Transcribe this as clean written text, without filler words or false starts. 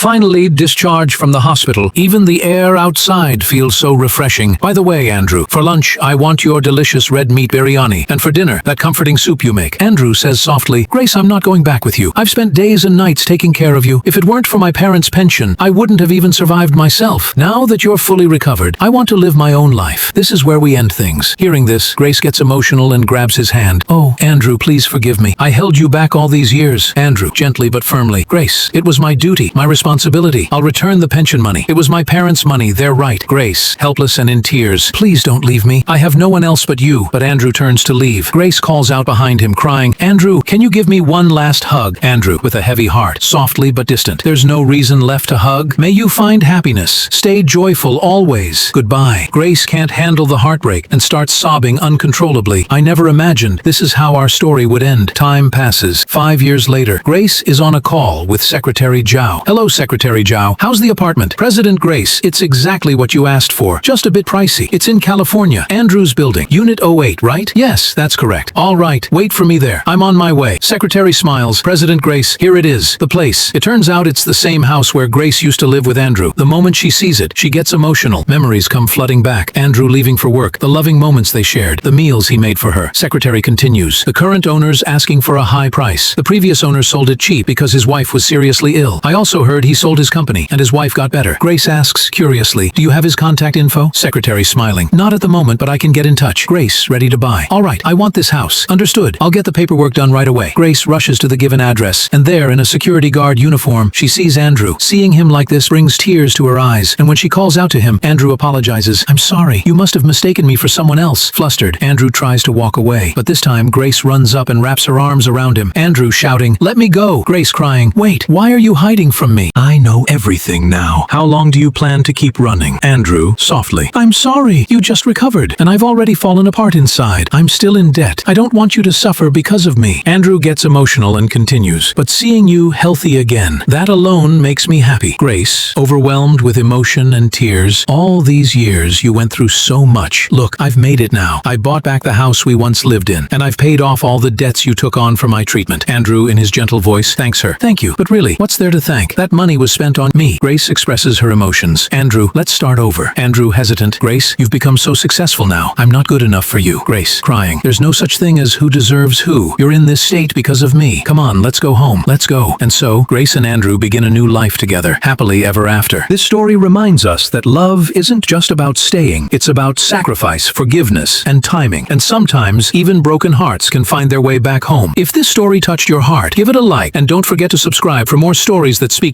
finally discharged from the hospital. Even the air outside feels so refreshing. By the way, Andrew, for lunch, I want your delicious red meat biryani, and for dinner, that comforting soup you make. Andrew says softly, Grace, I'm not going back with you. I've spent days and nights taking care of you. If it weren't for my parents' pension, I wouldn't have even survived myself. Now that you're fully recovered, I want to live my own life. This is where we end things. Hearing this, Grace gets emotional and grabs his hand. Oh, Andrew, please forgive me. I held you back all these years. Andrew, gently but firmly. Grace, it was my duty, my responsibility. I'll return the pension money. It was my parents' money. They're right. Grace, helpless and in tears. Please don't leave me. I have no one else but you. But Andrew turns to leave. Grace calls out behind him, crying, Andrew, can you give me one last hug? Andrew, with a heavy heart, softly but distant. There's no reason left to hug. May you find happiness. Stay joyful always. Goodbye. Grace can't handle the heartbreak and starts sobbing uncontrollably. I never imagined this is how our story would end. Time passes. 5 years later, Grace is on a call with Secretary Zhao. Hello, Secretary Zhao. How's the apartment? President Grace, it's exactly what you asked for. Just a bit pricey. It's in California. Andrew's building. Unit 08, right? Yes, that's correct. All right. Wait for me there. I'm on my way. Secretary smiles. President Grace, here it is. The place. It turns out it's the same house where Grace used to live with Andrew. The moment she sees it, she gets emotional. Memories come flooding back. Andrew leaving for work. The loving moments they shared. The meals he made for her. Secretary continues. The current owner's asking for a high price. The previous owner sold it cheap because his wife was seriously ill. I also heard he sold his company and his wife got better. Grace asks curiously, do you have his contact info? Secretary smiling. Not at the moment, but I can get in touch. Grace, ready to buy. All right, I want this house. Understood. I'll get the paperwork done right away. Grace rushes to the given address, and there, in a security guard uniform, she sees Andrew. Seeing him like this brings tears to her eyes, and when she calls out to him, Andrew apologizes. I'm sorry. You must have mistaken me for someone else. Flustered, Andrew tries to walk away, but this time Grace runs up and wraps her arms around him. Andrew shouting, let me go. Grace crying, wait, why are you hiding from me? I know everything now. How long do you plan to keep running? Andrew, softly, I'm sorry. You just recovered, and I've already fallen apart inside. I'm still in debt. I don't want you to suffer because of me. Andrew gets emotional and continues, but seeing you healthy again, that alone makes me happy. Grace, overwhelmed with emotion and tears, all these years you went through so much. Look, I've made it now. I bought back the house we once lived in, and I've paid off all the debts you took on for my treatment. Andrew, in his gentle voice, thanks her. Thank you, but really, what's there to thank? That money was spent on me. Grace expresses her emotions. Andrew, let's start over. Andrew, hesitant. Grace, you've become so successful now. I'm not good enough for you. Grace, crying. There's no such thing as who deserves who. You're in this state because of me. Come on, let's go home. Let's go. And so, Grace and Andrew begin a new life together, happily ever after. This story reminds us that love isn't just about staying. It's about sacrifice, forgiveness, and timing. And sometimes, even broken hearts can find their way back home. If this story touched your heart, give it a like, and don't forget to subscribe for more stories that speak to